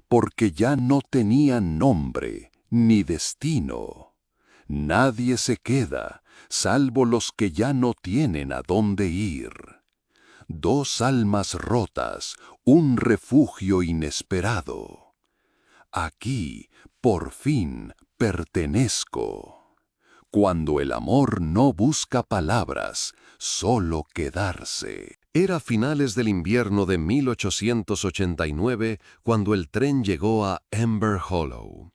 porque ya no tenían nombre ni destino. Nadie se queda, salvo los que ya no tienen a dónde ir. Dos almas rotas, un refugio inesperado. Aquí, por fin, pertenezco. Cuando el amor no busca palabras, solo quedarse. Era finales del invierno de 1889 cuando el tren llegó a Amber Hollow.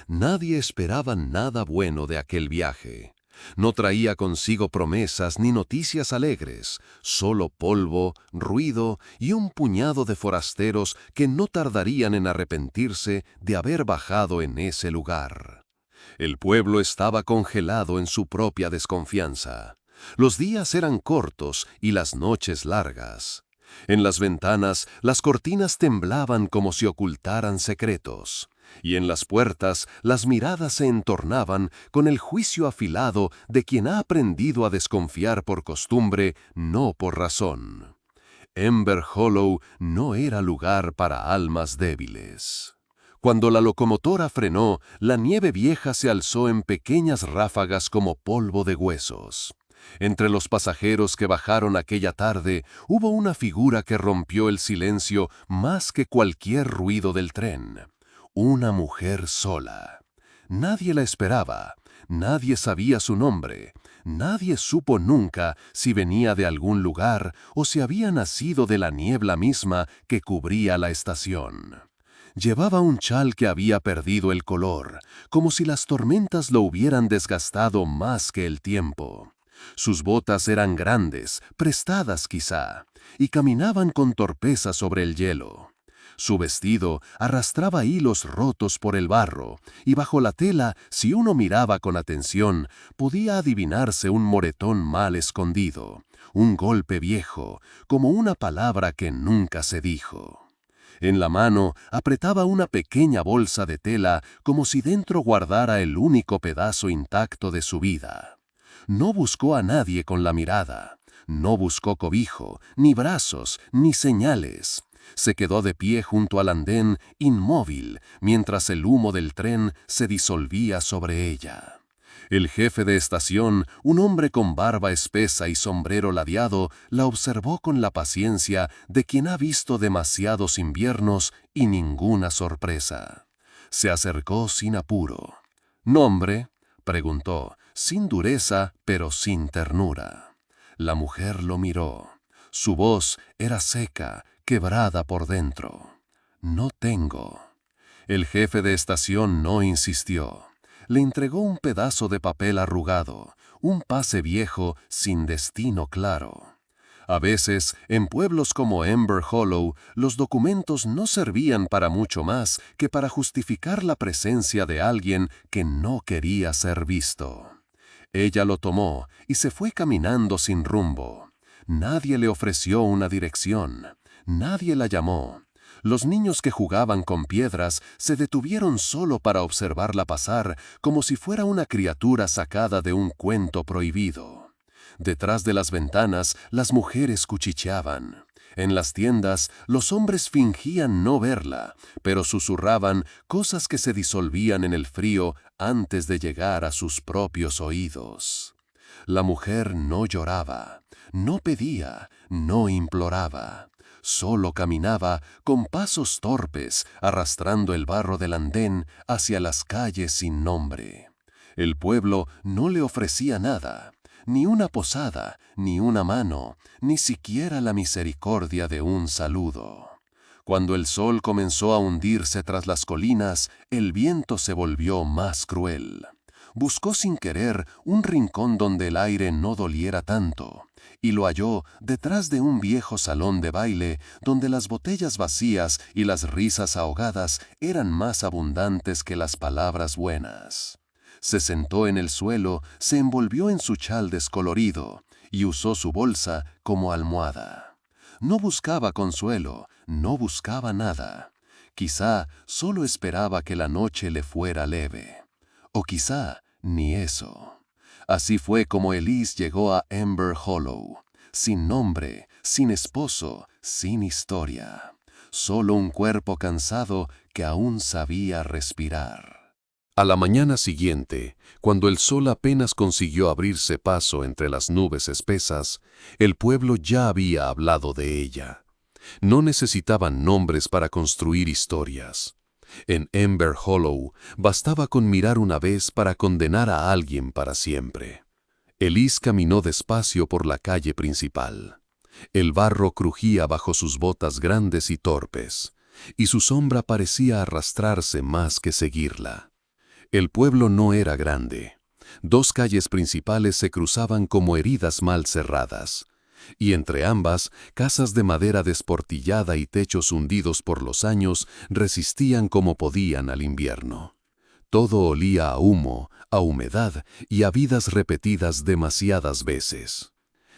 Nadie esperaba nada bueno de aquel viaje. No traía consigo promesas ni noticias alegres, solo polvo, ruido y un puñado de forasteros que no tardarían en arrepentirse de haber bajado en ese lugar. El pueblo estaba congelado en su propia desconfianza. Los días eran cortos y las noches largas. En las ventanas, las cortinas temblaban como si ocultaran secretos. Y en las puertas, las miradas se entornaban con el juicio afilado de quien ha aprendido a desconfiar por costumbre, no por razón. Amber Hollow no era lugar para almas débiles. Cuando la locomotora frenó, la nieve vieja se alzó en pequeñas ráfagas como polvo de huesos. Entre los pasajeros que bajaron aquella tarde, hubo una figura que rompió el silencio más que cualquier ruido del tren. Una mujer sola. Nadie la esperaba, nadie sabía su nombre, nadie supo nunca si venía de algún lugar o si había nacido de la niebla misma que cubría la estación. Llevaba un chal que había perdido el color, como si las tormentas lo hubieran desgastado más que el tiempo. Sus botas eran grandes, prestadas quizá, y caminaban con torpeza sobre el hielo. Su vestido arrastraba hilos rotos por el barro, y bajo la tela, si uno miraba con atención, podía adivinarse un moretón mal escondido, un golpe viejo, como una palabra que nunca se dijo. En la mano apretaba una pequeña bolsa de tela como si dentro guardara el único pedazo intacto de su vida. No buscó a nadie con la mirada, no buscó cobijo, ni brazos, ni señales. Se quedó de pie junto al andén, inmóvil, mientras el humo del tren se disolvía sobre ella. El jefe de estación, un hombre con barba espesa y sombrero ladeado, la observó con la paciencia de quien ha visto demasiados inviernos y ninguna sorpresa. Se acercó sin apuro. «¿Nombre?», preguntó, sin dureza, pero sin ternura. La mujer lo miró. Su voz era seca, quebrada por dentro. «No tengo». El jefe de estación no insistió. Le entregó un pedazo de papel arrugado, un pase viejo sin destino claro. A veces, en pueblos como Amber Hollow, los documentos no servían para mucho más que para justificar la presencia de alguien que no quería ser visto. Ella lo tomó y se fue caminando sin rumbo. Nadie le ofreció una dirección. Nadie la llamó. Los niños que jugaban con piedras se detuvieron solo para observarla pasar como si fuera una criatura sacada de un cuento prohibido. Detrás de las ventanas, las mujeres cuchicheaban. En las tiendas, los hombres fingían no verla, pero susurraban cosas que se disolvían en el frío antes de llegar a sus propios oídos. La mujer no lloraba, no pedía, no imploraba. Solo caminaba con pasos torpes, arrastrando el barro del andén hacia las calles sin nombre. El pueblo no le ofrecía nada, ni una posada, ni una mano, ni siquiera la misericordia de un saludo. Cuando el sol comenzó a hundirse tras las colinas, el viento se volvió más cruel. Buscó sin querer un rincón donde el aire no doliera tanto, y lo halló detrás de un viejo salón de baile donde las botellas vacías y las risas ahogadas eran más abundantes que las palabras buenas. Se sentó en el suelo, se envolvió en su chal descolorido y usó su bolsa como almohada. No buscaba consuelo, no buscaba nada. Quizá solo esperaba que la noche le fuera leve. O quizá ni eso. Así fue como Elise llegó a Amber Hollow, sin nombre, sin esposo, sin historia. solo un cuerpo cansado que aún sabía respirar. A la mañana siguiente, cuando el sol apenas consiguió abrirse paso entre las nubes espesas, el pueblo ya había hablado de ella. No necesitaban nombres para construir historias. En Ember Hollow bastaba con mirar una vez para condenar a alguien para siempre. Elise caminó despacio por la calle principal. El barro crujía bajo sus botas grandes y torpes, y su sombra parecía arrastrarse más que seguirla. El pueblo no era grande. 2 calles principales se cruzaban como heridas mal cerradas, y entre ambas, casas de madera desportillada y techos hundidos por los años resistían como podían al invierno. Todo olía a humo, a humedad y a vidas repetidas demasiadas veces.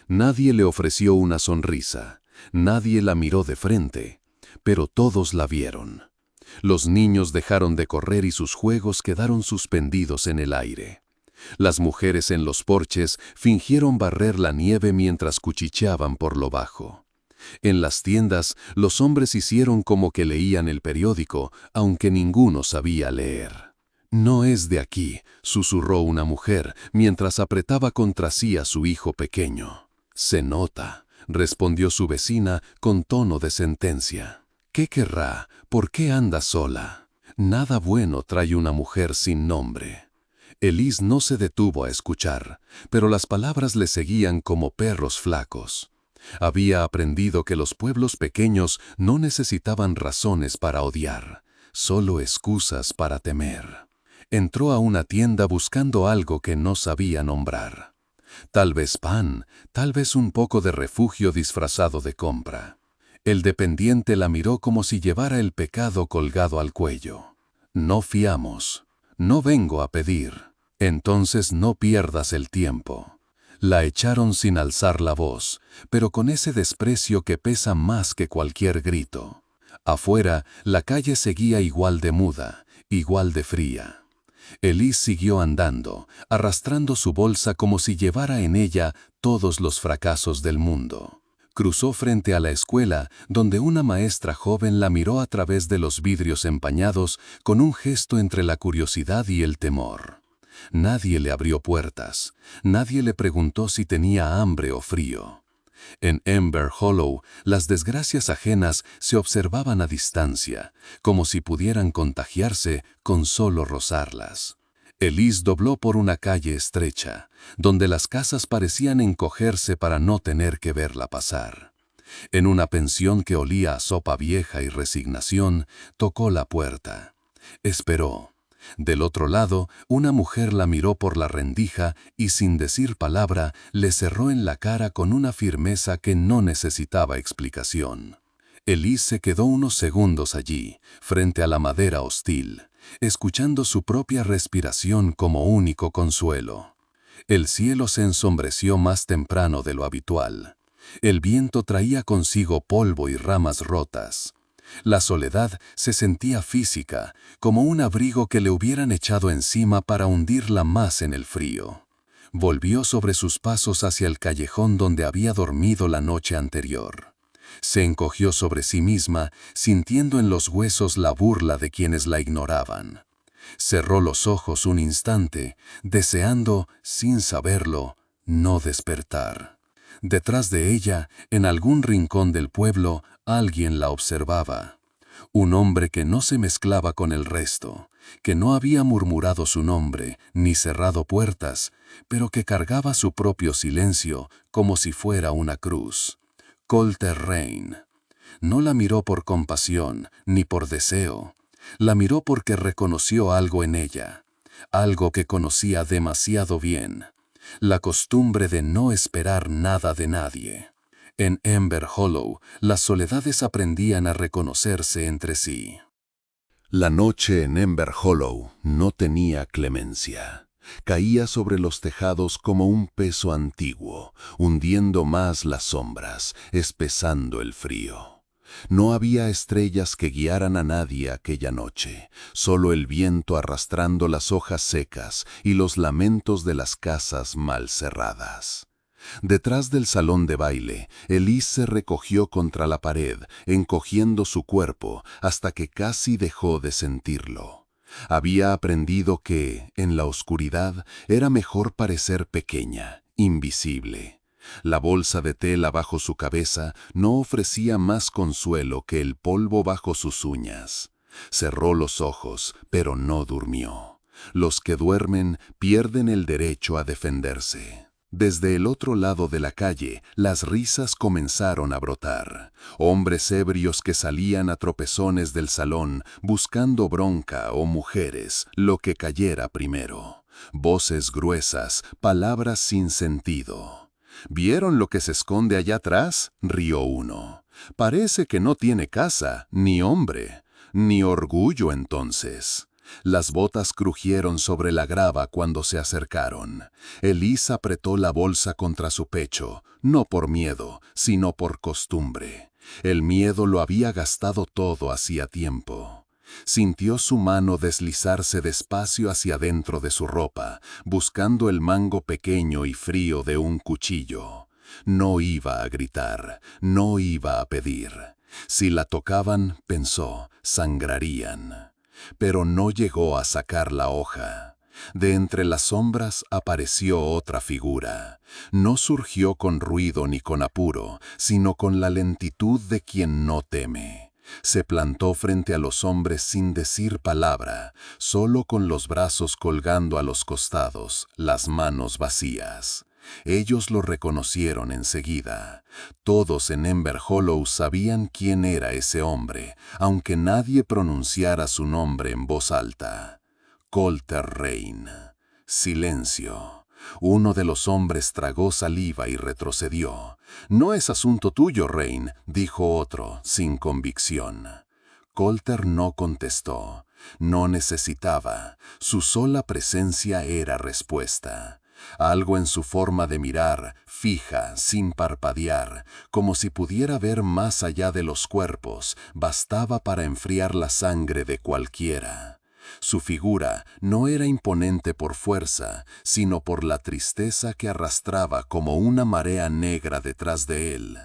Nadie le ofreció una sonrisa, nadie la miró de frente, pero todos la vieron. Los niños dejaron de correr y sus juegos quedaron suspendidos en el aire. Las mujeres en los porches fingieron barrer la nieve mientras cuchicheaban por lo bajo. En las tiendas, los hombres hicieron como que leían el periódico, aunque ninguno sabía leer. «No es de aquí», susurró una mujer mientras apretaba contra sí a su hijo pequeño. «Se nota», respondió su vecina con tono de sentencia. «¿Qué querrá? ¿Por qué anda sola? Nada bueno trae una mujer sin nombre». Elise no se detuvo a escuchar, pero las palabras le seguían como perros flacos. Había aprendido que los pueblos pequeños no necesitaban razones para odiar, solo excusas para temer. Entró a una tienda buscando algo que no sabía nombrar. Tal vez pan, tal vez un poco de refugio disfrazado de compra. El dependiente la miró como si llevara el pecado colgado al cuello. «No fiamos. No vengo a pedir». «Entonces no pierdas el tiempo». La echaron sin alzar la voz, pero con ese desprecio que pesa más que cualquier grito. Afuera, la calle seguía igual de muda, igual de fría. Elise siguió andando, arrastrando su bolsa como si llevara en ella todos los fracasos del mundo. Cruzó frente a la escuela, donde una maestra joven la miró a través de los vidrios empañados con un gesto entre la curiosidad y el temor. Nadie le abrió puertas, nadie le preguntó si tenía hambre o frío. En Ember Hollow, las desgracias ajenas se observaban a distancia, como si pudieran contagiarse con solo rozarlas. Elise dobló por una calle estrecha, donde las casas parecían encogerse para no tener que verla pasar. En una pensión que olía a sopa vieja y resignación, tocó la puerta. Esperó. Del otro lado, una mujer la miró por la rendija y sin decir palabra le cerró en la cara con una firmeza que no necesitaba explicación. Elise se quedó unos segundos allí, frente a la madera hostil, escuchando su propia respiración como único consuelo. El cielo se ensombreció más temprano de lo habitual. El viento traía consigo polvo y ramas rotas. La soledad se sentía física, como un abrigo que le hubieran echado encima para hundirla más en el frío. Volvió sobre sus pasos hacia el callejón donde había dormido la noche anterior. Se encogió sobre sí misma, sintiendo en los huesos la burla de quienes la ignoraban. Cerró los ojos un instante, deseando, sin saberlo, no despertar. Detrás de ella, en algún rincón del pueblo, alguien la observaba. Un hombre que no se mezclaba con el resto, que no había murmurado su nombre ni cerrado puertas, pero que cargaba su propio silencio como si fuera una cruz. Colter Rain. No la miró por compasión ni por deseo. La miró porque reconoció algo en ella, algo que conocía demasiado bien. La costumbre de no esperar nada de nadie. En Ember Hollow, las soledades aprendían a reconocerse entre sí. La noche en Ember Hollow no tenía clemencia. Caía sobre los tejados como un peso antiguo, hundiendo más las sombras, espesando el frío. No había estrellas que guiaran a nadie aquella noche, solo el viento arrastrando las hojas secas y los lamentos de las casas mal cerradas. Detrás del salón de baile, Elise se recogió contra la pared, encogiendo su cuerpo hasta que casi dejó de sentirlo. Había aprendido que, en la oscuridad, era mejor parecer pequeña, invisible. La bolsa de tela bajo su cabeza no ofrecía más consuelo que el polvo bajo sus uñas. Cerró los ojos, pero no durmió. Los que duermen pierden el derecho a defenderse. Desde el otro lado de la calle, las risas comenzaron a brotar. Hombres ebrios que salían a tropezones del salón buscando bronca o mujeres, lo que cayera primero. Voces gruesas, palabras sin sentido. ¿Vieron lo que se esconde allá atrás?, rió uno. Parece que no tiene casa, ni hombre, ni orgullo entonces. Las botas crujieron sobre la grava cuando se acercaron. Elise apretó la bolsa contra su pecho, no por miedo, sino por costumbre. El miedo lo había gastado todo hacía tiempo. Sintió su mano deslizarse despacio hacia dentro de su ropa, buscando el mango pequeño y frío de un cuchillo. No iba a gritar, no iba a pedir. Si la tocaban, pensó, sangrarían. Pero no llegó a sacar la hoja. De entre las sombras apareció otra figura. No surgió con ruido ni con apuro, sino con la lentitud de quien no teme. Se plantó frente a los hombres sin decir palabra, solo con los brazos colgando a los costados, las manos vacías. Ellos lo reconocieron enseguida. Todos en Ember Hollow sabían quién era ese hombre, aunque nadie pronunciara su nombre en voz alta. Colter Rain. Silencio. Uno de los hombres tragó saliva y retrocedió. «No es asunto tuyo, Rain», dijo otro, sin convicción. Colter no contestó. No necesitaba. Su sola presencia era respuesta. Algo en su forma de mirar, fija, sin parpadear, como si pudiera ver más allá de los cuerpos, bastaba para enfriar la sangre de cualquiera. Su figura no era imponente por fuerza, sino por la tristeza que arrastraba como una marea negra detrás de él.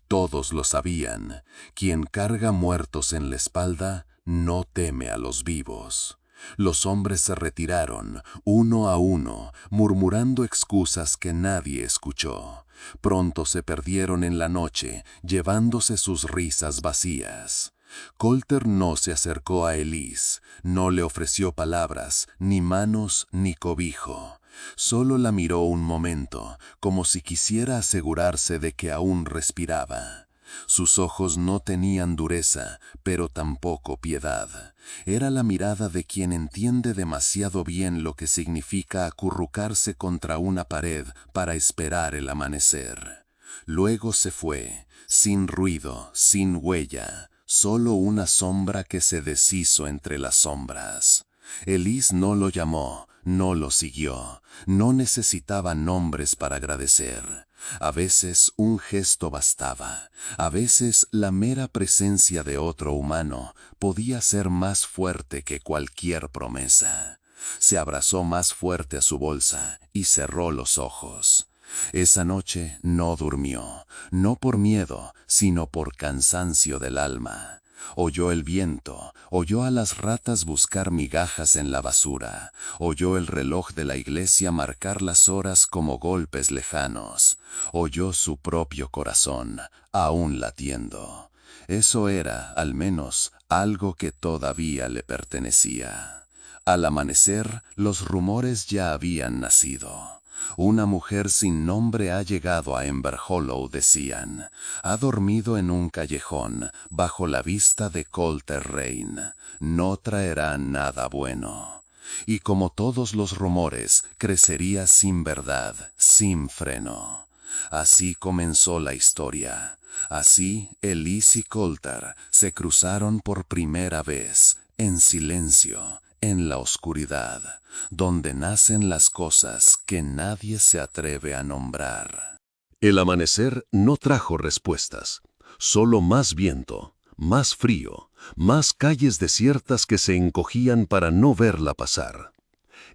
Todos lo sabían. Quien carga muertos en la espalda no teme a los vivos. Los hombres se retiraron, uno a uno, murmurando excusas que nadie escuchó. Pronto se perdieron en la noche, llevándose sus risas vacías. Colter no se acercó a Elise, no le ofreció palabras, ni manos, ni cobijo. Solo la miró un momento, como si quisiera asegurarse de que aún respiraba. Sus ojos no tenían dureza, pero tampoco piedad. Era la mirada de quien entiende demasiado bien lo que significa acurrucarse contra una pared para esperar el amanecer. Luego se fue, sin ruido, sin huella, solo una sombra que se deshizo entre las sombras. Elise no lo llamó, no lo siguió, no necesitaba nombres para agradecer. A veces un gesto bastaba, a veces la mera presencia de otro humano podía ser más fuerte que cualquier promesa. Se abrazó más fuerte a su bolsa y cerró los ojos. Esa noche no durmió, no por miedo, sino por cansancio del alma. Oyó el viento, oyó a las ratas buscar migajas en la basura, oyó el reloj de la iglesia marcar las horas como golpes lejanos, oyó su propio corazón, aún latiendo. Eso era, al menos, algo que todavía le pertenecía. Al amanecer, los rumores ya habían nacido. Una mujer sin nombre ha llegado a Ember Hollow, decían. Ha dormido en un callejón, bajo la vista de Colter Rain. No traerá nada bueno. Y como todos los rumores, crecería sin verdad, sin freno. Así comenzó la historia. Así, Elise y Colter se cruzaron por primera vez, en silencio, en la oscuridad, donde nacen las cosas que nadie se atreve a nombrar. El amanecer no trajo respuestas, solo más viento, más frío, más calles desiertas que se encogían para no verla pasar.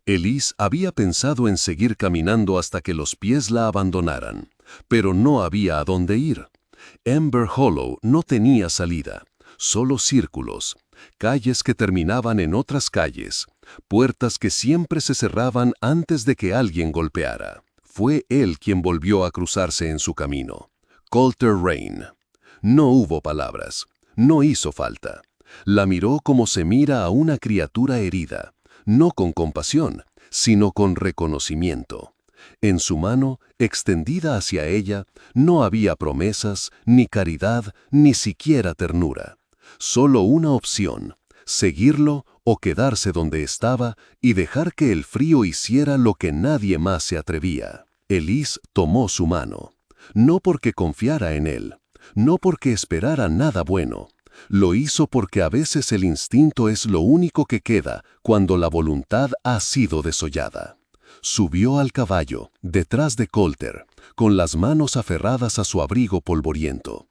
Elise había pensado en seguir caminando hasta que los pies la abandonaran. pero no había a dónde ir. Ember Hollow no tenía salida, solo círculos, calles que terminaban en otras calles, puertas que siempre se cerraban antes de que alguien golpeara. Fue él quien volvió a cruzarse en su camino. Colter Rain. No hubo palabras, no hizo falta. La miró como se mira a una criatura herida, no con compasión, sino con reconocimiento. En su mano, extendida hacia ella, no había promesas, ni caridad, ni siquiera ternura. Solo una opción: seguirlo o quedarse donde estaba y dejar que el frío hiciera lo que nadie más se atrevía. Elise tomó su mano, no porque confiara en él, no porque esperara nada bueno. Lo hizo porque a veces el instinto es lo único que queda cuando la voluntad ha sido desollada. Subió al caballo, detrás de Colter, con las manos aferradas a su abrigo polvoriento.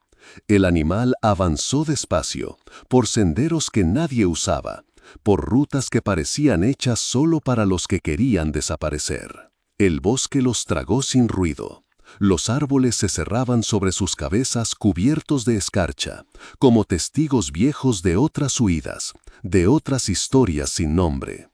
El animal avanzó despacio, por senderos que nadie usaba, por rutas que parecían hechas solo para los que querían desaparecer. El bosque los tragó sin ruido. Los árboles se cerraban sobre sus cabezas cubiertos de escarcha, como testigos viejos de otras huidas, de otras historias sin nombre.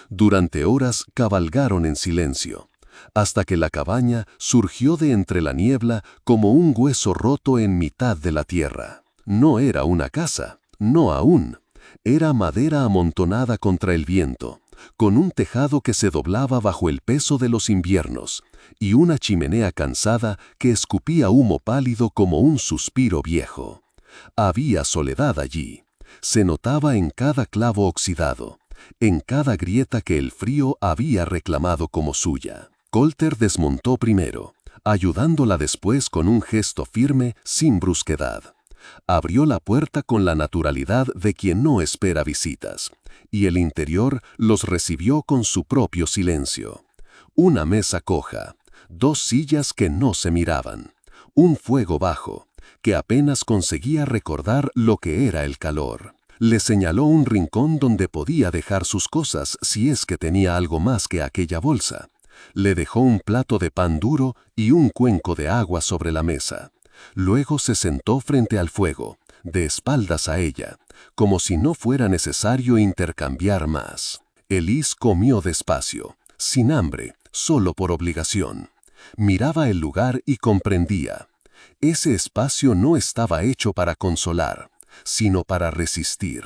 Durante horas cabalgaron en silencio, hasta que la cabaña surgió de entre la niebla como un hueso roto en mitad de la tierra. No era una casa, no aún. Era madera amontonada contra el viento, con un tejado que se doblaba bajo el peso de los inviernos, y una chimenea cansada que escupía humo pálido como un suspiro viejo. Había soledad allí. Se notaba en cada clavo oxidado, en cada grieta que el frío había reclamado como suya. Colter desmontó primero, ayudándola después con un gesto firme, sin brusquedad. Abrió la puerta con la naturalidad de quien no espera visitas, y el interior los recibió con su propio silencio. Una mesa coja, 2 sillas que no se miraban, un fuego bajo, que apenas conseguía recordar lo que era el calor. Le señaló un rincón donde podía dejar sus cosas si es que tenía algo más que aquella bolsa. Le dejó un plato de pan duro y un cuenco de agua sobre la mesa. Luego se sentó frente al fuego, de espaldas a ella, como si no fuera necesario intercambiar más. Elise comió despacio, sin hambre, solo por obligación. Miraba el lugar y comprendía. Ese espacio no estaba hecho para consolar, sino para resistir.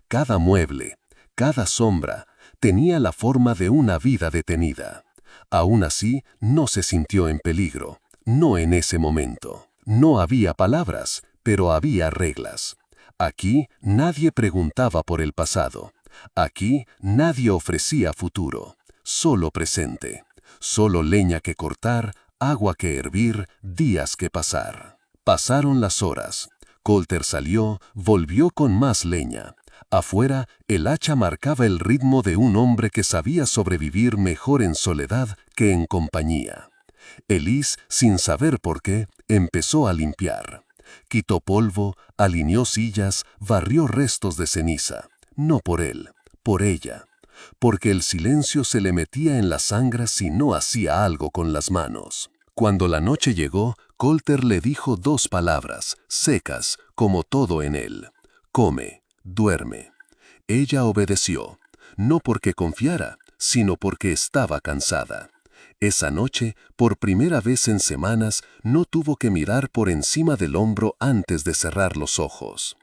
Cada mueble, cada sombra, tenía la forma de una vida detenida. Aún así, no se sintió en peligro, no en ese momento. No había palabras, pero había reglas. Aquí nadie preguntaba por el pasado. Aquí nadie ofrecía futuro, solo presente. Solo leña que cortar, agua que hervir, días que pasar. Pasaron las horas. Colter salió, volvió con más leña. Afuera, el hacha marcaba el ritmo de un hombre que sabía sobrevivir mejor en soledad que en compañía. Elise, sin saber por qué, empezó a limpiar. Quitó polvo, alineó sillas, barrió restos de ceniza. No por él, por ella. Porque el silencio se le metía en la sangre si no hacía algo con las manos. Cuando la noche llegó, Colter le dijo 2 palabras, secas, como todo en él. Come, duerme. Ella obedeció, no porque confiara, sino porque estaba cansada. Esa noche, por primera vez en semanas, no tuvo que mirar por encima del hombro antes de cerrar los ojos.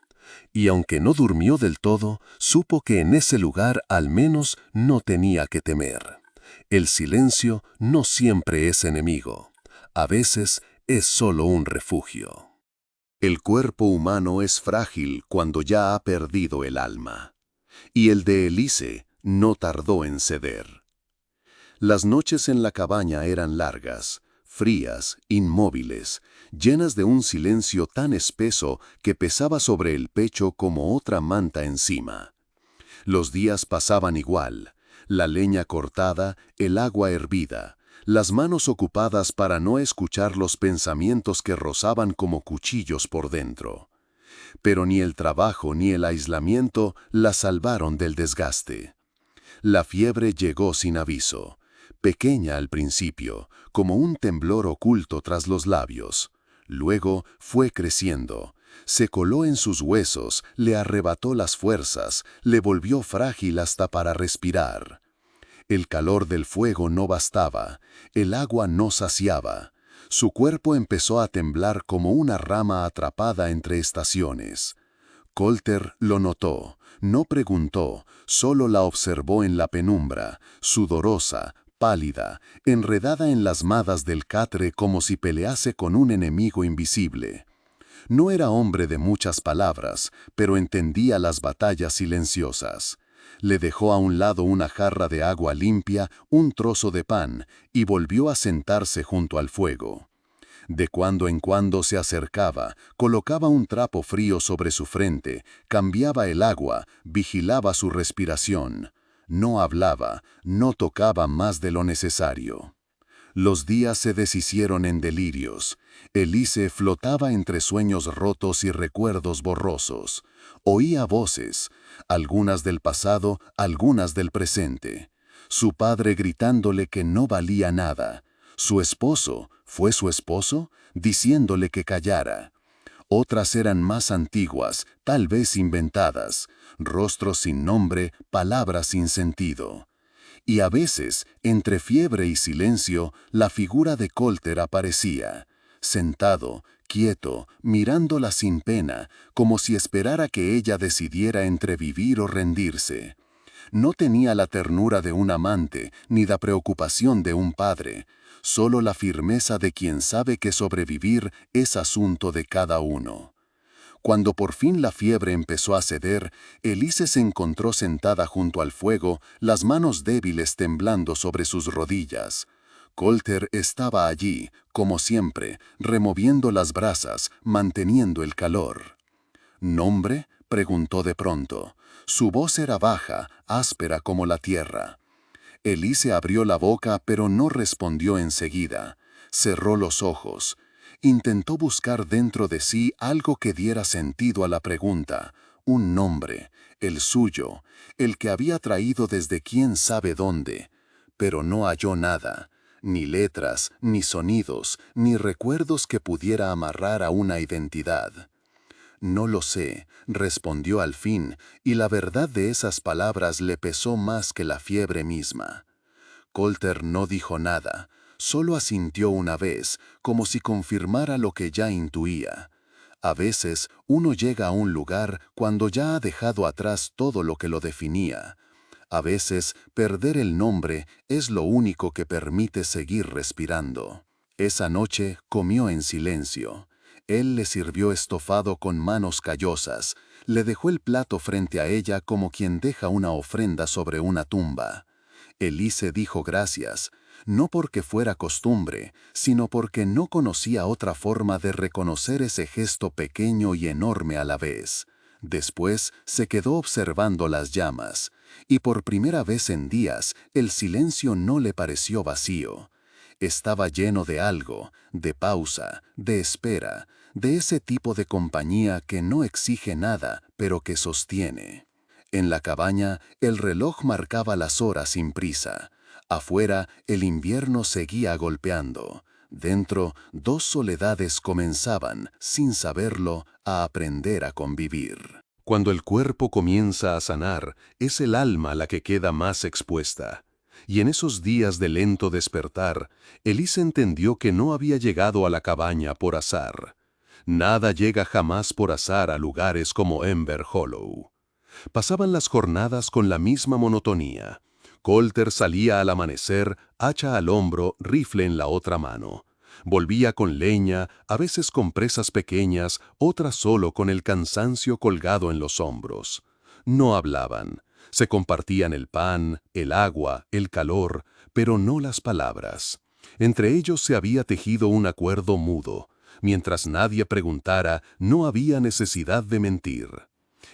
Y aunque no durmió del todo, supo que en ese lugar al menos no tenía que temer. El silencio no siempre es enemigo. A veces es solo un refugio. El cuerpo humano es frágil cuando ya ha perdido el alma. Y el de Elise no tardó en ceder. Las noches en la cabaña eran largas, frías, inmóviles, llenas de un silencio tan espeso que pesaba sobre el pecho como otra manta encima. Los días pasaban igual, la leña cortada, el agua hervida, las manos ocupadas para no escuchar los pensamientos que rozaban como cuchillos por dentro. Pero ni el trabajo ni el aislamiento la salvaron del desgaste. La fiebre llegó sin aviso, pequeña al principio, como un temblor oculto tras los labios. Luego fue creciendo. Se coló en sus huesos, le arrebató las fuerzas, le volvió frágil hasta para respirar. El calor del fuego no bastaba, el agua no saciaba. Su cuerpo empezó a temblar como una rama atrapada entre estaciones. Colter lo notó, no preguntó, solo la observó en la penumbra, sudorosa, pálida, enredada en las madas del catre como si pelease con un enemigo invisible. No era hombre de muchas palabras, pero entendía las batallas silenciosas. Le dejó a un lado una jarra de agua limpia, un trozo de pan, y volvió a sentarse junto al fuego. De cuando en cuando se acercaba, colocaba un trapo frío sobre su frente, cambiaba el agua, vigilaba su respiración. No hablaba, no tocaba más de lo necesario. Los días se deshicieron en delirios. Elise flotaba entre sueños rotos y recuerdos borrosos. Oía voces, algunas del pasado, algunas del presente. Su padre gritándole que no valía nada. Su esposo, ¿fue su esposo?, diciéndole que callara. Otras eran más antiguas, tal vez inventadas, rostros sin nombre, palabras sin sentido. Y a veces, entre fiebre y silencio, la figura de Colter aparecía, sentado, quieto, mirándola sin pena, como si esperara que ella decidiera entre vivir o rendirse. No tenía la ternura de un amante, ni la preocupación de un padre, solo la firmeza de quien sabe que sobrevivir es asunto de cada uno. Cuando por fin la fiebre empezó a ceder, Elise se encontró sentada junto al fuego, las manos débiles temblando sobre sus rodillas. Colter estaba allí, como siempre, removiendo las brasas, manteniendo el calor. ¿Nombre?, preguntó de pronto. Su voz era baja, áspera como la tierra. Elise abrió la boca, pero no respondió enseguida. Cerró los ojos. Intentó buscar dentro de sí algo que diera sentido a la pregunta, un nombre, el suyo, el que había traído desde quién sabe dónde, pero no halló nada, ni letras, ni sonidos, ni recuerdos que pudiera amarrar a una identidad. No lo sé, respondió al fin, y la verdad de esas palabras le pesó más que la fiebre misma. Colter no dijo nada. Solo asintió una vez, como si confirmara lo que ya intuía. A veces uno llega a un lugar cuando ya ha dejado atrás todo lo que lo definía. A veces perder el nombre es lo único que permite seguir respirando. Esa noche comió en silencio. Él le sirvió estofado con manos callosas. Le dejó el plato frente a ella como quien deja una ofrenda sobre una tumba. Elise dijo gracias, no porque fuera costumbre, sino porque no conocía otra forma de reconocer ese gesto pequeño y enorme a la vez. Después se quedó observando las llamas, y por primera vez en días el silencio no le pareció vacío. Estaba lleno de algo, de pausa, de espera, de ese tipo de compañía que no exige nada, pero que sostiene. En la cabaña, el reloj marcaba las horas sin prisa. Afuera, el invierno seguía golpeando. Dentro, dos soledades comenzaban, sin saberlo, a aprender a convivir. Cuando el cuerpo comienza a sanar, es el alma la que queda más expuesta. Y en esos días de lento despertar, Elise entendió que no había llegado a la cabaña por azar. Nada llega jamás por azar a lugares como Ember Hollow. Pasaban las jornadas con la misma monotonía. Colter salía al amanecer, hacha al hombro, rifle en la otra mano. Volvía con leña, a veces con presas pequeñas, otras solo con el cansancio colgado en los hombros. No hablaban. Se compartían el pan, el agua, el calor, pero no las palabras. Entre ellos se había tejido un acuerdo mudo. Mientras nadie preguntara, no había necesidad de mentir.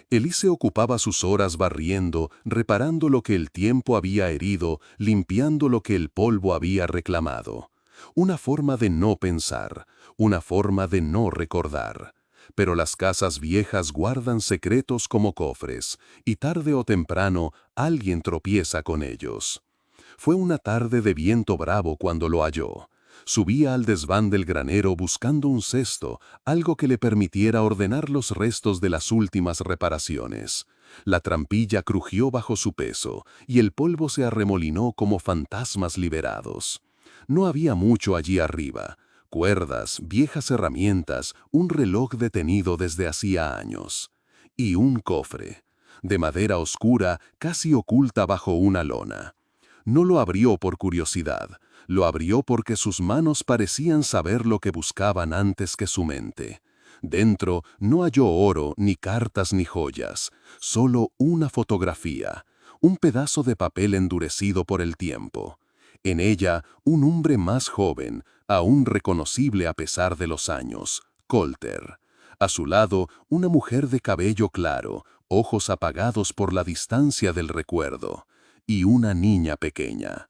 Elise ocupaba sus horas barriendo, reparando lo que el tiempo había herido, limpiando lo que el polvo había reclamado. Una forma de no pensar, una forma de no recordar. Pero las casas viejas guardan secretos como cofres, y tarde o temprano alguien tropieza con ellos. Fue una tarde de viento bravo cuando lo halló. Subía al desván del granero buscando un cesto, algo que le permitiera ordenar los restos de las últimas reparaciones. La trampilla crujió bajo su peso, y el polvo se arremolinó como fantasmas liberados. No había mucho allí arriba: cuerdas, viejas herramientas, un reloj detenido desde hacía años. Y un cofre, de madera oscura, casi oculta bajo una lona. No lo abrió por curiosidad, lo abrió porque sus manos parecían saber lo que buscaban antes que su mente. Dentro no halló oro, ni cartas, ni joyas, solo una fotografía, un pedazo de papel endurecido por el tiempo. En ella, un hombre más joven, aún reconocible a pesar de los años, Colter. A su lado, una mujer de cabello claro, ojos apagados por la distancia del recuerdo, y una niña pequeña.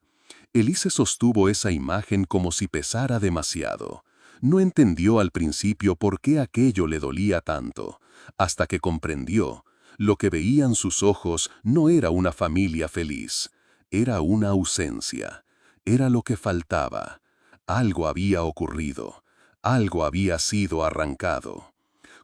Elise sostuvo esa imagen como si pesara demasiado. No entendió al principio por qué aquello le dolía tanto, hasta que comprendió. Lo que veían sus ojos no era una familia feliz, era una ausencia. Era lo que faltaba. Algo había ocurrido, algo había sido arrancado.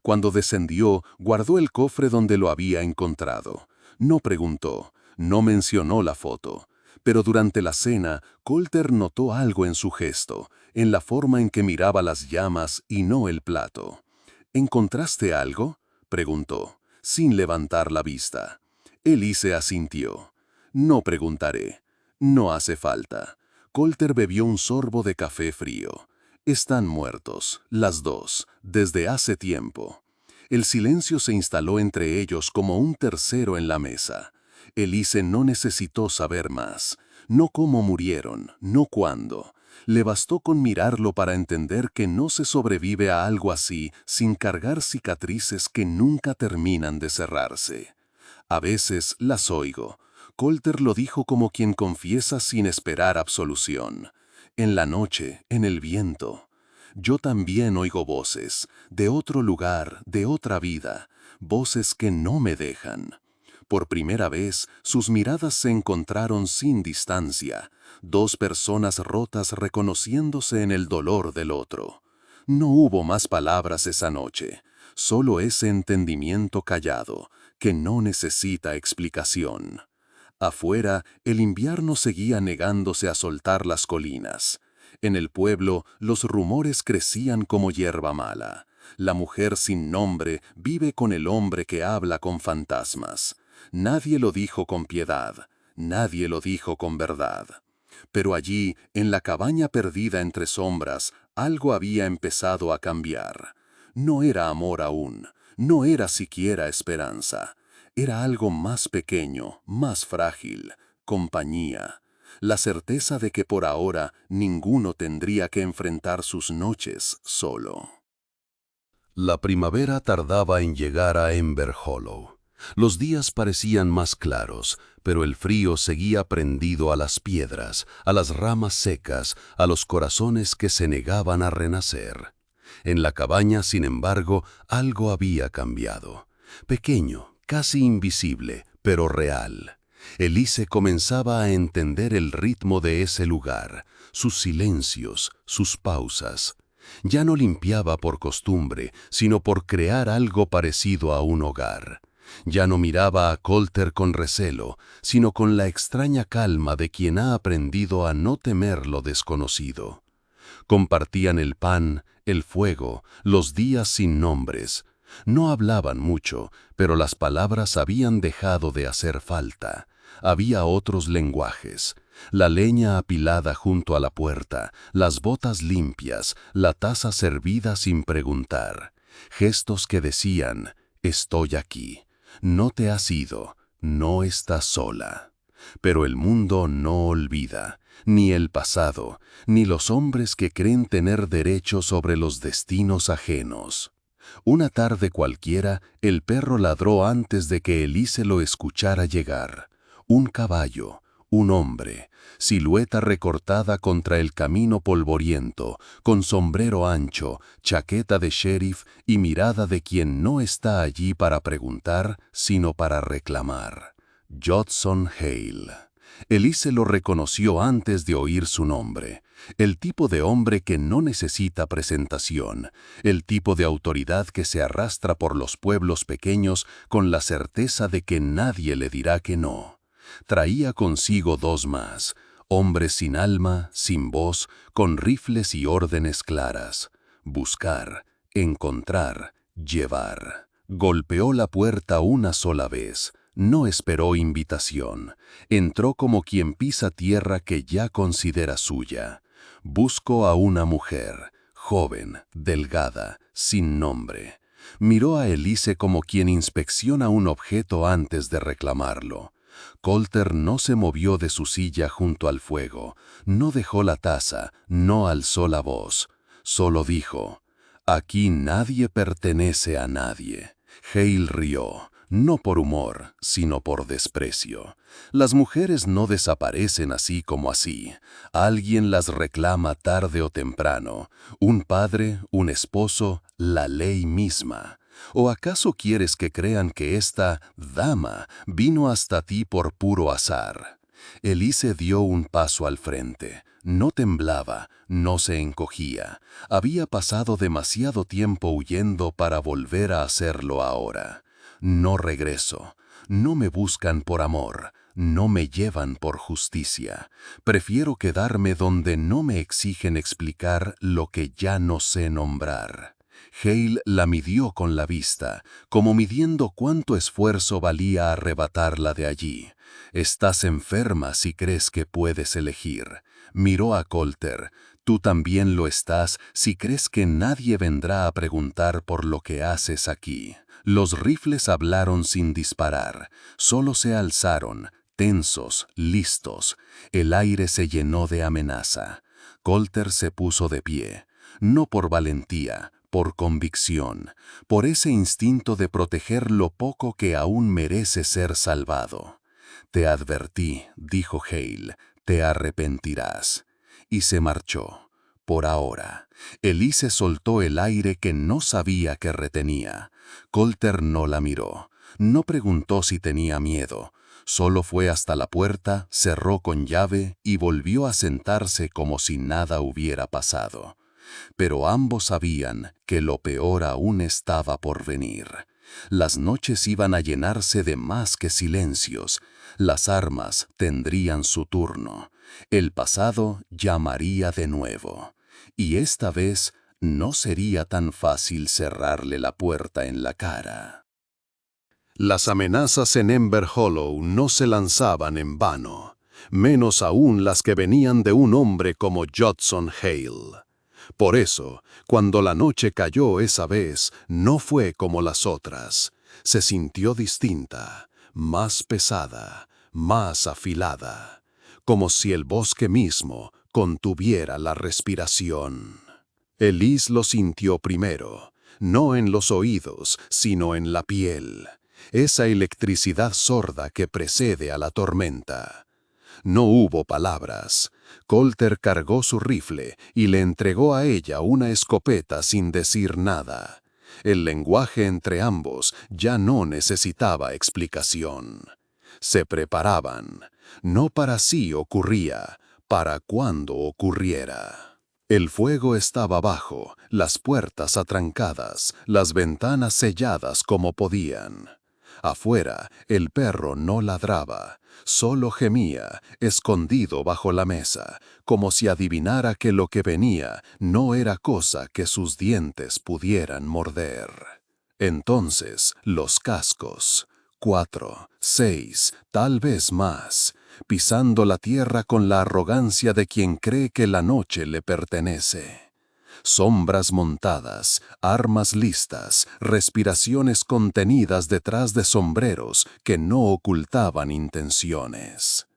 Cuando descendió, guardó el cofre donde lo había encontrado. No preguntó, no mencionó la foto. Pero durante la cena, Colter notó algo en su gesto, en la forma en que miraba las llamas y no el plato. ¿Encontraste algo?, preguntó, sin levantar la vista. Elise asintió. No preguntaré. No hace falta. Colter bebió un sorbo de café frío. Están muertos, las dos, desde hace tiempo. El silencio se instaló entre ellos como un tercero en la mesa. Elise no necesitó saber más, no cómo murieron, no cuándo. Le bastó con mirarlo para entender que no se sobrevive a algo así sin cargar cicatrices que nunca terminan de cerrarse. A veces las oigo. Colter lo dijo como quien confiesa sin esperar absolución. En la noche, en el viento. Yo también oigo voces, de otro lugar, de otra vida, voces que no me dejan. Por primera vez, sus miradas se encontraron sin distancia, dos personas rotas reconociéndose en el dolor del otro. No hubo más palabras esa noche, solo ese entendimiento callado, que no necesita explicación. Afuera, el invierno seguía negándose a soltar las colinas. En el pueblo, los rumores crecían como hierba mala. La mujer sin nombre vive con el hombre que habla con fantasmas. Nadie lo dijo con piedad, nadie lo dijo con verdad. Pero allí, en la cabaña perdida entre sombras, algo había empezado a cambiar. No era amor aún, no era siquiera esperanza. Era algo más pequeño, más frágil, compañía. La certeza de que por ahora ninguno tendría que enfrentar sus noches solo. La primavera tardaba en llegar a Ember Hollow. Los días parecían más claros, pero el frío seguía prendido a las piedras, a las ramas secas, a los corazones que se negaban a renacer. En la cabaña, sin embargo, algo había cambiado. Pequeño, casi invisible, pero real. Elise comenzaba a entender el ritmo de ese lugar, sus silencios, sus pausas. Ya no limpiaba por costumbre, sino por crear algo parecido a un hogar. Ya no miraba a Colter con recelo, sino con la extraña calma de quien ha aprendido a no temer lo desconocido. Compartían el pan, el fuego, los días sin nombres. No hablaban mucho, pero las palabras habían dejado de hacer falta. Había otros lenguajes. La leña apilada junto a la puerta, las botas limpias, la taza servida sin preguntar. Gestos que decían, estoy aquí. No te has ido, no estás sola. Pero el mundo no olvida, ni el pasado, ni los hombres que creen tener derecho sobre los destinos ajenos. Una tarde cualquiera, el perro ladró antes de que Elise lo escuchara llegar. Un caballo, un hombre, silueta recortada contra el camino polvoriento, con sombrero ancho, chaqueta de sheriff y mirada de quien no está allí para preguntar, sino para reclamar. Judson Hale. Elise lo reconoció antes de oír su nombre. El tipo de hombre que no necesita presentación, el tipo de autoridad que se arrastra por los pueblos pequeños con la certeza de que nadie le dirá que no. Traía consigo dos más, hombres sin alma, sin voz, con rifles y órdenes claras. Buscar, encontrar, llevar. Golpeó la puerta una sola vez. No esperó invitación. Entró como quien pisa tierra que ya considera suya. Buscó a una mujer, joven, delgada, sin nombre. Miró a Elise como quien inspecciona un objeto antes de reclamarlo. Colter no se movió de su silla junto al fuego, no dejó la taza, no alzó la voz. Solo dijo: «Aquí nadie pertenece a nadie». Hale rió. No por humor, sino por desprecio. Las mujeres no desaparecen así como así. Alguien las reclama tarde o temprano. Un padre, un esposo, la ley misma. ¿O acaso quieres que crean que esta dama vino hasta ti por puro azar? Elise dio un paso al frente. No temblaba, no se encogía. Había pasado demasiado tiempo huyendo para volver a hacerlo ahora. No regreso. No me buscan por amor. No me llevan por justicia. Prefiero quedarme donde no me exigen explicar lo que ya no sé nombrar. Hale la midió con la vista, como midiendo cuánto esfuerzo valía arrebatarla de allí. «Estás enferma si crees que puedes elegir». Miró a Colter. «Tú también lo estás si crees que nadie vendrá a preguntar por lo que haces aquí». Los rifles hablaron sin disparar. Solo se alzaron, tensos, listos. El aire se llenó de amenaza. Colter se puso de pie. No por valentía, por convicción, por ese instinto de proteger lo poco que aún merece ser salvado. «Te advertí», dijo Hale, «te arrepentirás». Y se marchó. Por ahora. Elise soltó el aire que no sabía que retenía. Colter no la miró. No preguntó si tenía miedo. Solo fue hasta la puerta, cerró con llave y volvió a sentarse como si nada hubiera pasado. Pero ambos sabían que lo peor aún estaba por venir. Las noches iban a llenarse de más que silencios. Las armas tendrían su turno. El pasado llamaría de nuevo. Y esta vez no sería tan fácil cerrarle la puerta en la cara. Las amenazas en Ember Hollow no se lanzaban en vano, menos aún las que venían de un hombre como Judson Hale. Por eso, cuando la noche cayó esa vez, no fue como las otras. Se sintió distinta, más pesada, más afilada, como si el bosque mismo contuviera la respiración. Elise lo sintió primero, no en los oídos, sino en la piel. Esa electricidad sorda que precede a la tormenta. No hubo palabras. Colter cargó su rifle y le entregó a ella una escopeta sin decir nada. El lenguaje entre ambos ya no necesitaba explicación. Se preparaban, no para si ocurría, para cuando ocurriera. El fuego estaba bajo, las puertas atrancadas, las ventanas selladas como podían. Afuera, el perro no ladraba, solo gemía, escondido bajo la mesa, como si adivinara que lo que venía no era cosa que sus dientes pudieran morder. Entonces, los cascos, 4, 6, tal vez más, pisando la tierra con la arrogancia de quien cree que la noche le pertenece. Sombras montadas, armas listas, respiraciones contenidas detrás de sombreros que no ocultaban intenciones.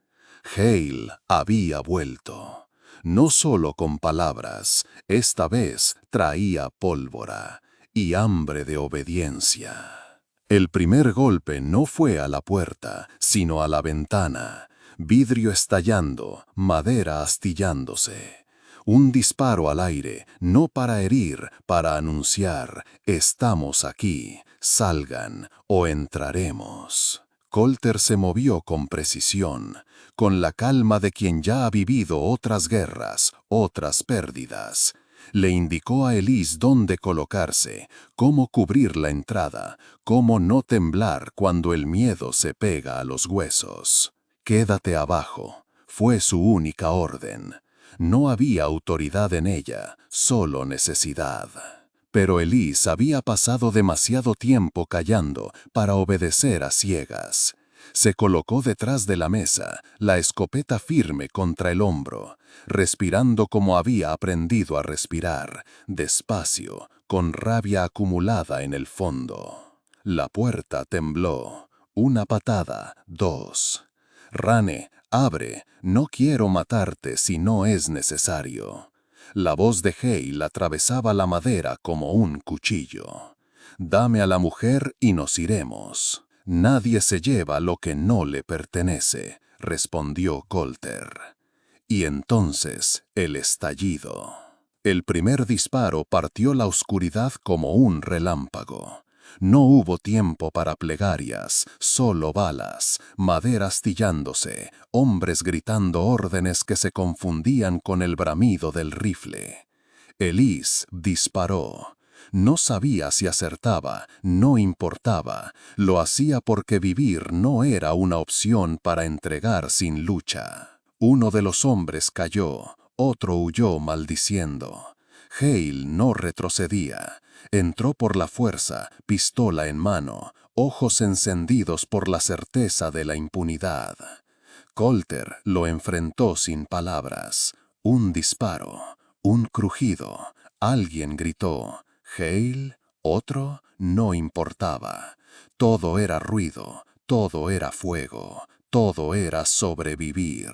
Hale había vuelto. No solo con palabras, esta vez traía pólvora y hambre de obediencia. El primer golpe no fue a la puerta, sino a la ventana. Vidrio estallando, madera astillándose. Un disparo al aire, no para herir, para anunciar: «Estamos aquí, salgan o entraremos». Colter se movió con precisión, con la calma de quien ya ha vivido otras guerras, otras pérdidas. Le indicó a Elise dónde colocarse, cómo cubrir la entrada, cómo no temblar cuando el miedo se pega a los huesos. «Quédate abajo», fue su única orden. No había autoridad en ella, solo necesidad. Pero Elise había pasado demasiado tiempo callando para obedecer a ciegas. Se colocó detrás de la mesa, la escopeta firme contra el hombro, respirando como había aprendido a respirar, despacio, con rabia acumulada en el fondo. La puerta tembló. Una patada, dos. «Rane, abre, no quiero matarte si no es necesario». La voz de Hale atravesaba la madera como un cuchillo. «Dame a la mujer y nos iremos». «Nadie se lleva lo que no le pertenece», respondió Colter. Y entonces el estallido. El primer disparo partió la oscuridad como un relámpago. No hubo tiempo para plegarias, solo balas, madera astillándose, hombres gritando órdenes que se confundían con el bramido del rifle. Elise disparó. No sabía si acertaba, no importaba. Lo hacía porque vivir no era una opción para entregar sin lucha. Uno de los hombres cayó, otro huyó maldiciendo. Hale no retrocedía. Entró por la fuerza, pistola en mano, ojos encendidos por la certeza de la impunidad. Colter lo enfrentó sin palabras. Un disparo, un crujido, alguien gritó. Hale, otro, no importaba. Todo era ruido, todo era fuego, todo era sobrevivir.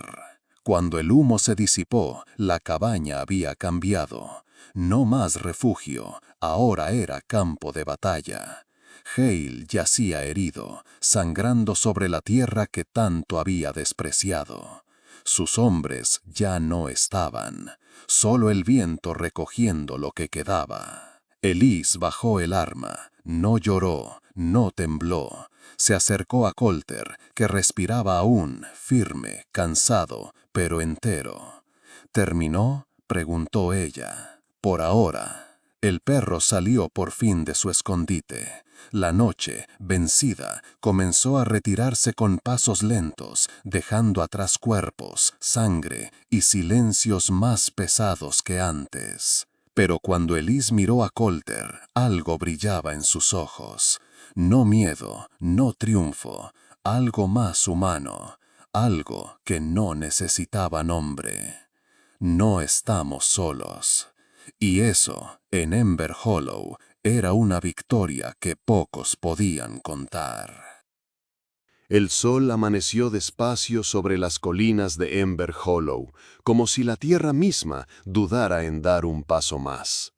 Cuando el humo se disipó, la cabaña había cambiado. No más refugio, ahora era campo de batalla. Hale yacía herido, sangrando sobre la tierra que tanto había despreciado. Sus hombres ya no estaban, solo el viento recogiendo lo que quedaba. Elise bajó el arma, no lloró, no tembló. Se acercó a Colter, que respiraba aún, firme, cansado, pero entero. ¿Terminó?, preguntó ella. Por ahora. El perro salió por fin de su escondite. La noche, vencida, comenzó a retirarse con pasos lentos, dejando atrás cuerpos, sangre y silencios más pesados que antes. Pero cuando Elise miró a Colter, algo brillaba en sus ojos. No miedo, no triunfo, algo más humano, algo que no necesitaba nombre. No estamos solos. Y eso, en Ember Hollow, era una victoria que pocos podían contar. El sol amaneció despacio sobre las colinas de Ember Hollow, como si la tierra misma dudara en dar un paso más.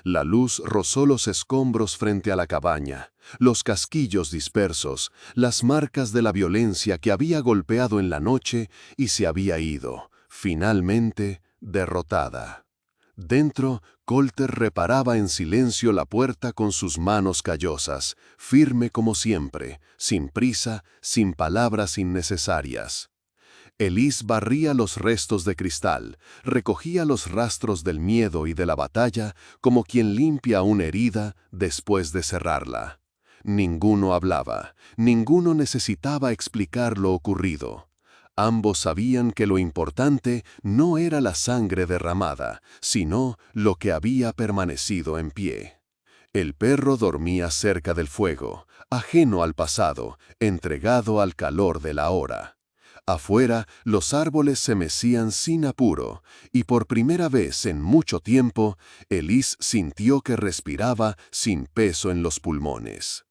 La luz rozó los escombros frente a la cabaña, los casquillos dispersos, las marcas de la violencia que había golpeado en la noche y se había ido, finalmente, derrotada. Dentro, Colter reparaba en silencio la puerta con sus manos callosas, firme como siempre, sin prisa, sin palabras innecesarias. Elise barría los restos de cristal, recogía los rastros del miedo y de la batalla como quien limpia una herida después de cerrarla. Ninguno hablaba, ninguno necesitaba explicar lo ocurrido. Ambos sabían que lo importante no era la sangre derramada, sino lo que había permanecido en pie. El perro dormía cerca del fuego, ajeno al pasado, entregado al calor de la hora. Afuera, los árboles se mecían sin apuro, y por primera vez en mucho tiempo, Elise sintió que respiraba sin peso en los pulmones.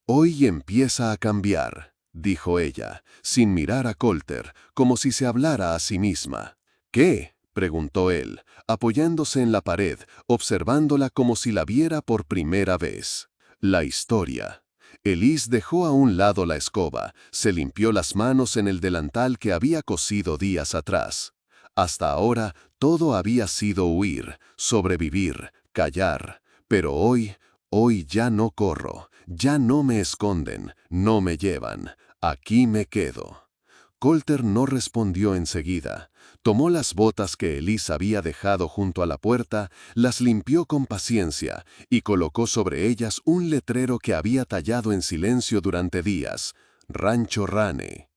«Hoy empieza a cambiar», dijo ella, sin mirar a Colter, como si se hablara a sí misma. «¿Qué?», preguntó él, apoyándose en la pared, observándola como si la viera por primera vez. «La historia». Elise dejó a un lado la escoba, se limpió las manos en el delantal que había cosido días atrás. Hasta ahora todo había sido huir, sobrevivir, callar, pero hoy ya no corro, ya no me esconden, no me llevan. Aquí me quedo. Colter no respondió enseguida. Tomó las botas que Elise había dejado junto a la puerta, las limpió con paciencia y colocó sobre ellas un letrero que había tallado en silencio durante días: Rancho Rane.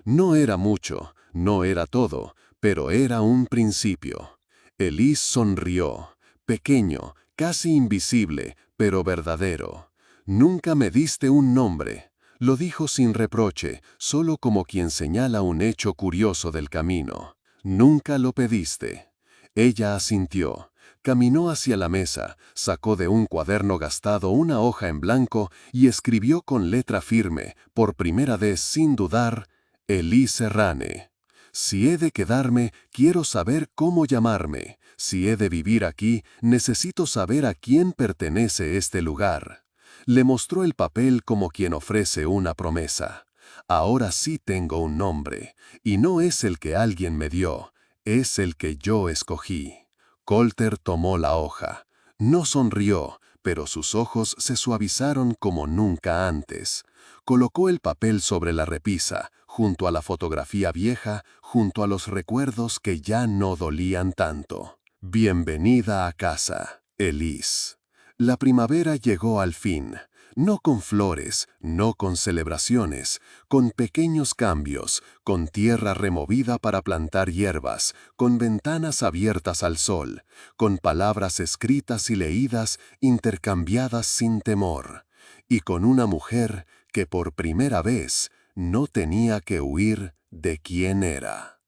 No era mucho, no era todo, pero era un principio. Elise sonrió, pequeño, casi invisible, pero verdadero. Nunca me diste un nombre. Lo dijo sin reproche, solo como quien señala un hecho curioso del camino. Nunca lo pediste. Ella asintió. Caminó hacia la mesa, sacó de un cuaderno gastado una hoja en blanco y escribió con letra firme, por primera vez sin dudar: Elise Rane. Si he de quedarme, quiero saber cómo llamarme. Si he de vivir aquí, necesito saber a quién pertenece este lugar. Le mostró el papel como quien ofrece una promesa. Ahora sí tengo un nombre, y no es el que alguien me dio, es el que yo escogí. Colter tomó la hoja. No sonrió, pero sus ojos se suavizaron como nunca antes. Colocó el papel sobre la repisa, junto a la fotografía vieja, junto a los recuerdos que ya no dolían tanto. Bienvenida a casa, Elise. La primavera llegó al fin. No con flores, no con celebraciones, con pequeños cambios, con tierra removida para plantar hierbas, con ventanas abiertas al sol, con palabras escritas y leídas intercambiadas sin temor, y con una mujer que por primera vez no tenía que huir de quién era.